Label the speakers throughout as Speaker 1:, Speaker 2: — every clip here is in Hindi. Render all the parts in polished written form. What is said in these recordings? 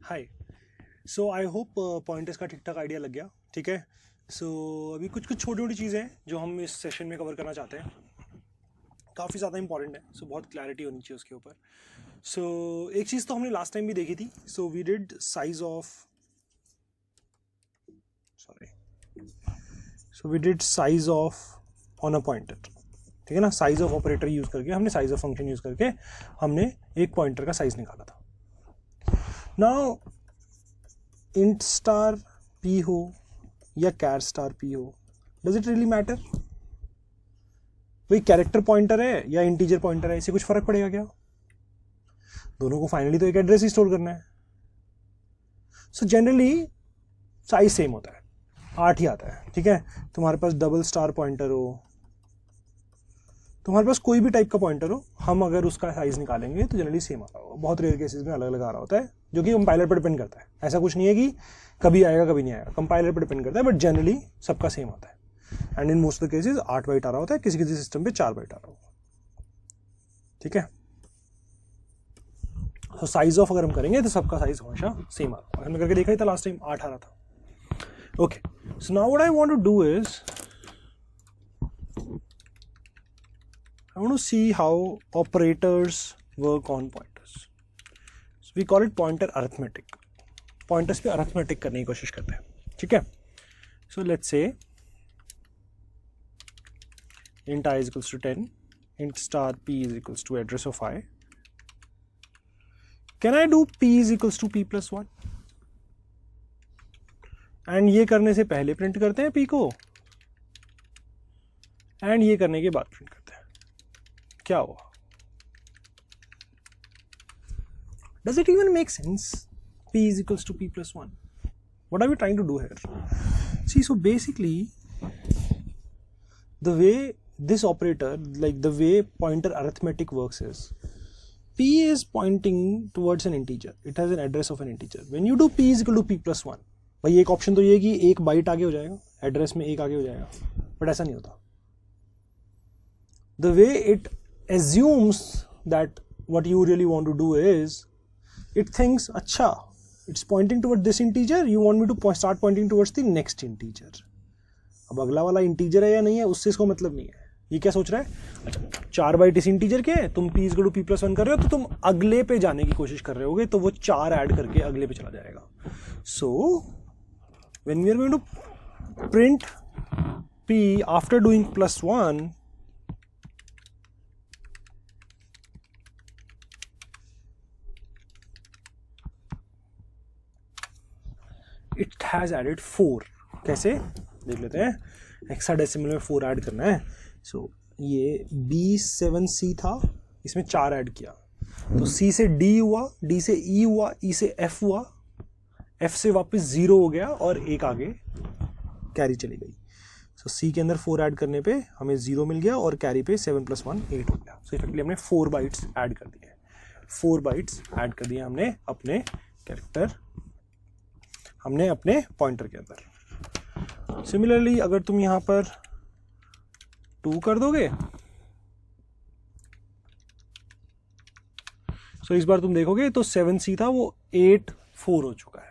Speaker 1: Hi. So I hope pointers का ठीक ठाक आइडिया लग गया। ठीक है। सो अभी कुछ कुछ छोटी छोटी चीज़ें हैं जो हम इस सेशन में कवर करना चाहते हैं। काफ़ी ज़्यादा इंपॉर्टेंट है, सो बहुत क्लैरिटी होनी चाहिए उसके ऊपर। सो एक चीज़ तो हमने लास्ट टाइम भी देखी थी। So we did size of sorry so we did size of on a pointer. ठीक है ना, साइज ऑफ ऑपरेटर यूज़ करके हमने साइज ऑफ फंक्शन यूज़ करके हमने एक पॉइंटर का साइज निकाला था। नाउ इंट स्टार पी हो या कैर स्टार पी हो, डज इट रियली मैटर? वही कैरेक्टर पॉइंटर है या इंटीजर पॉइंटर है, इससे कुछ फर्क पड़ेगा क्या? दोनों को फाइनली तो एक एड्रेस ही स्टोर करना है। सो जनरली साइज सेम होता है, 8 ही आता है। ठीक है, तुम्हारे पास डबल स्टार पॉइंटर हो, तुम्हारे पास कोई भी टाइप का पॉइंटर हो, हम अगर उसका साइज निकालेंगे तो जनरली सेम आता होगा। बहुत रेयर केसेस में अलग अलग आ रहा होता है, जो कि कंपाइलर पर डिपेंड करता है। ऐसा कुछ नहीं है कि कभी आएगा कभी नहीं आएगा, कंपाइलर पर डिपेंड करता है, बट जनरली सबका सेम आता है। And in most of the cases 8 byte आ रहा होता है, किसी किसी सिस्टम पे 4 बाइट आ रहा होगा। ठीक है, तो साइज ऑफ अगर हम करेंगे तो सबका साइज हमेशा सेम आ रहा होगा। हमने करके देखा ही था लास्ट टाइम, 8 आ रहा था। Okay, so now what I want to do is I want to see how operators work on pointers. So we call it pointer arithmetic. Pointers पे arithmetic करने की कोशिश करते हैं। ठीक है, so let's say int I is equals to 10, int star p is equals to address of I. Can I do p is equals to p plus 1? And ये करने से पहले प्रिंट करते हैं p को, एंड ये करने के बाद प्रिंट करते हैं। क्या हुआ? Does it even make sense? P is equals to p plus 1. What are we trying to do here? See, so basically the way this operator, like the way pointer arithmetic works is, p is pointing towards an integer. It has an address of an integer. When you do p is equal to p plus 1, भाई एक ऑप्शन तो ये है कि एक बाइट आगे हो जाएगा, एड्रेस में एक आगे हो जाएगा, बट ऐसा नहीं होता। The way it assumes that what you really want to do is, it thinks, अच्छा, it's pointing towards this integer, you want me to start pointing towards the next integer. अब अगला वाला इंटीजर है या नहीं है उससे इसको मतलब नहीं है। ये क्या सोच रहा है, अच्छा 4 बाइट इस इंटीजर के, तुम p is equal to p plus 1 कर रहे हो, तो तुम अगले पे जाने की कोशिश कर रहे होगे, तो वो 4 ऐड करके अगले पे चला जाएगा। So when we are going to print p after doing plus 1, it has added 4। कैसे देख लेते हैं, हेक्साडेसिमल में 4 ऐड करना है। सो ये B7C था, इसमें 4 ऐड किया, तो C से D हुआ, D से E हुआ, E से F हुआ, F से वापस 0 हो गया और एक आगे कैरी चली गई। सो C के अंदर 4 ऐड करने पे हमें 0 मिल गया और कैरी पे 7 + 1 8 हो गया। सो इफेक्टिवली हमने 4 बाइट्स ऐड कर दिए, 4 बाइट्स ऐड कर दिए हमने अपने कैरेक्टर, हमने अपने पॉइंटर के अंदर। सिमिलरली अगर तुम यहां पर 2 कर दोगे, सो इस बार तुम देखोगे तो 7C था वो 8 4 हो चुका है।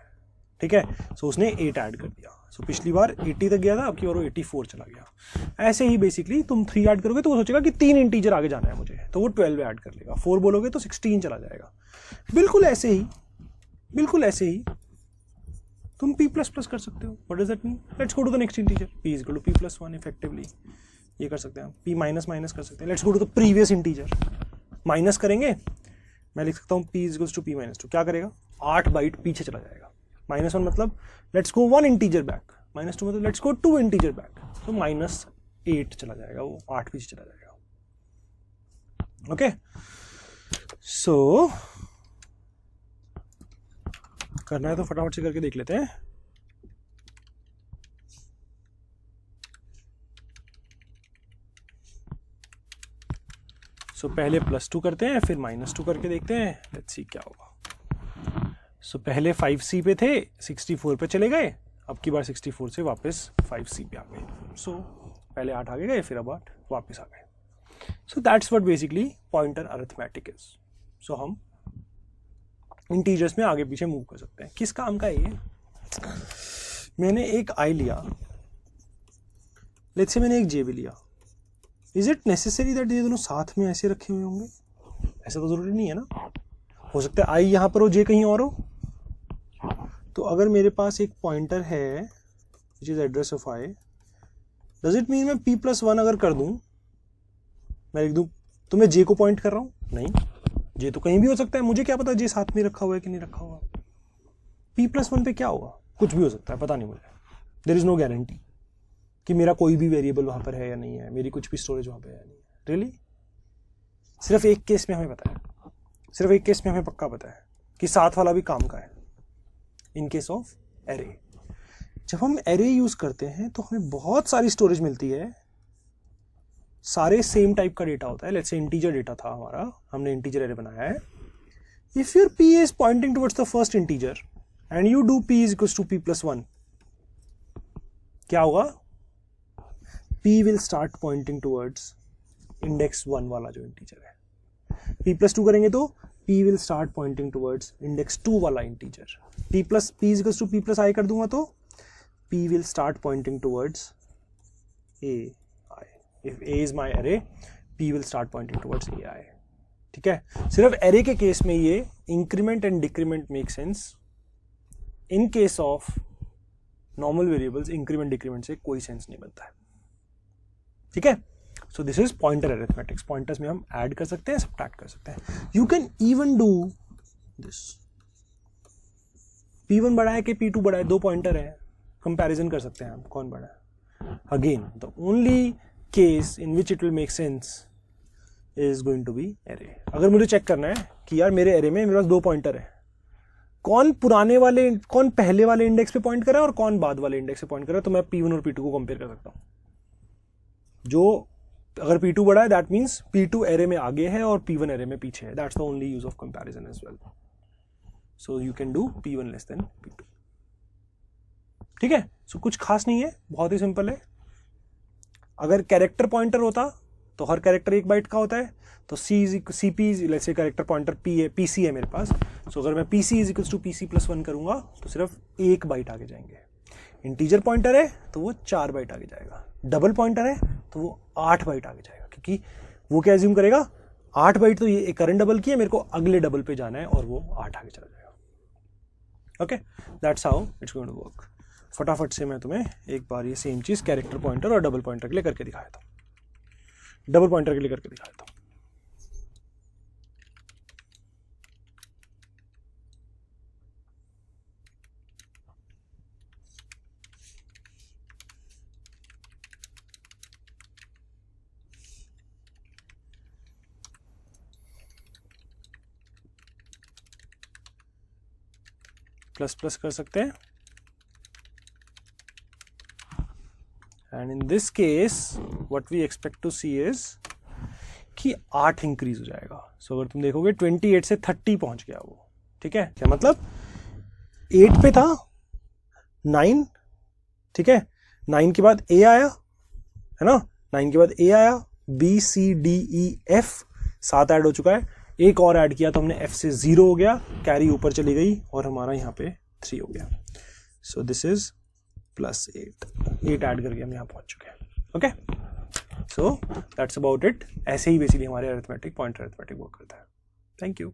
Speaker 1: ठीक है, सो उसने 8 ऐड कर दिया। सो पिछली बार 80 तक गया था, अब की बार वो 84 चला गया। ऐसे ही बेसिकली तुम 3 ऐड करोगे तो वो सोचेगा कि 3 इंटीजर आगे जाना है मुझे, तो वो 12 ऐड कर लेगा। 4 बोलोगे तो 16 चला जाएगा। बिल्कुल ऐसे ही तुम p प्लस प्लस कर सकते हो। What does that mean? Let's go to the next integer, p is equal to p plus 1। Effectively ये कर सकते हैं, p माइनस माइनस कर सकते हैं। Let's go to the previous integer, minus करेंगे, मैं लिख सकता हूँ p is equal to p minus 2। क्या करेगा, 8 बाइट पीछे चला जाएगा। -1 मतलब लेट्स गो 1 इंटीजर बैक, -2 मतलब लेट्स गो 2 इंटीजर बैक, तो -8 चला जाएगा, वो 8 पीछे चला जाएगा। ओके, सो करना है तो फटाफट से करके देख लेते हैं। सो पहले +2 करते हैं, फिर -2 करके देखते हैं, लेट्स सी क्या होगा। सो पहले 5C पे थे, 64 पे चले गए, अब की बार 64 से वापस 5C पे आ गए। सो पहले 8 आगे गए, फिर अब 8 वापस आ गए। So that's what basically pointer arithmetic is. So हम इंटीजर्स में आगे पीछे मूव कर सकते हैं। किस काम का है ये? मैंने एक i लिया, लेट्स से मैंने एक j भी लिया। इज इट नेसेसरी दैट ये दोनों साथ में ऐसे रखे हुए होंगे? ऐसा तो जरूरी नहीं है ना। हो सकता है i यहां पर हो, j कहीं और हो। तो अगर मेरे पास एक पॉइंटर है which is address of i, does it mean मैं p+1 अगर कर दूं, मैं लिख दूं तो मैं j को पॉइंट कर रहा हूं? नहीं, j तो कहीं भी हो सकता है, मुझे क्या पता j साथ में रखा हुआ है कि नहीं रखा हुआ। p+1 पे क्या होगा? कुछ भी हो सकता है, पता नहीं मुझे। देयर इज नो गारंटी कि मेरा कोई भी वेरिएबल वहां पर है या नहीं है, मेरी कुछ भी स्टोरेज वहां पे है या नहीं है। रियली? सिर्फ एक केस में हमें पता है, सिर्फ एक केस में हमें पक्का पता है कि साथ वाला भी काम का है, इन केस ऑफ एरे। जब हम एरे यूज करते हैं तो हमें बहुत सारी स्टोरेज मिलती है, सारे सेम टाइप का डेटा होता है। लेट्स से इंटीजर डेटा था हमारा, हमने इंटीजर एरे बनाया है। If your p is pointing towards the first integer and you do p is equals to p+1, क्या होगा? p will start pointing towards index 1 वाला जो इंटीजर है। p+2 करेंगे तो p will start pointing towards index 2 वाला integer. p is equals to p+i कर दूंगा तो p will start pointing towards ai. If a is my array, p will start pointing towards ai. ठीक है? सिर्फ array के केस में ये increment and decrement make sense. In case of normal variables, increment decrement से कोई सेंस नहीं बनता है। ठीक है? So this is pointer arithmetics. Pointers में हम add कर सकते हैं, subtract कर सकते हैं। You can even do this. p1 बड़ा है कि p2 बड़ा है, दो पॉइंटर है, कंपैरिजन कर सकते हैं हम कौन बड़ा है। Again the only case in which it will make sense is going to be array. अगर मुझे चेक करना है कि यार मेरे एरे में मेरे पास दो पॉइंटर है, कौन पहले वाले इंडेक्स पे पॉइंट कर रहा है और कौन बाद वाले इंडेक्स पे पॉइंट कर रहा है, तो मैं p1 और p2 को कंपेयर कर सकता हूं। जो अगर p2 बड़ा है दैट मीन्स p2 एरे में आगे है और p1 एरे में पीछे है। That's the only use of comparison as well. So you can do p1 less than p2। ठीक है? सो कुछ खास नहीं है, बहुत ही सिंपल है। अगर कैरेक्टर पॉइंटर होता तो हर कैरेक्टर 1 बाइट का होता है, तो cp let's say character pointer pc है मेरे पास। सो अगर मैं pc is equals to pc+1 करूंगा तो सिर्फ 1 बाइट आगे जाएंगे। इंटीजर पॉइंटर है तो वो 4 बाइट आगे जाएगा, डबल पॉइंटर है तो वो 8 बाइट आगे जाएगा, क्योंकि वो क्या एज्यूम करेगा, 8 बाइट तो ये करंट डबल की है, मेरे को अगले डबल पे जाना है और वो 8 आगे चला जाएगा। Okay, that's how it's going to work. फटाफट से मैं तुम्हें एक बार ये सेम चीज कैरेक्टर पॉइंटर और डबल पॉइंटर के लिए करके दिखाया था। डबल पॉइंटर के लिए करके दिखाया था। प्लस प्लस कर सकते हैं, and in this case what we expect to see is कि 8 इंक्रीज हो जाएगा। सो अगर तुम देखोगे 28 से 30 पहुंच गया वो। ठीक है? क्या मतलब 8 पे था 9, ठीक है, 9 के बाद a आया, है ना, 9 के बाद a आया, b c d e f 7 add हो चुका है, एक और ऐड किया तो हमने f से 0 हो गया, कैरी ऊपर चली गई और हमारा यहाँ पे 3 हो गया। सो दिस इज +8 ऐड करके हम यहाँ पहुंच चुके हैं। Okay, so that's about it. ऐसे ही बेसिकली हमारे अरिथमेटिक पॉइंटर अरिथमेटिक वर्क करता है। Thank you.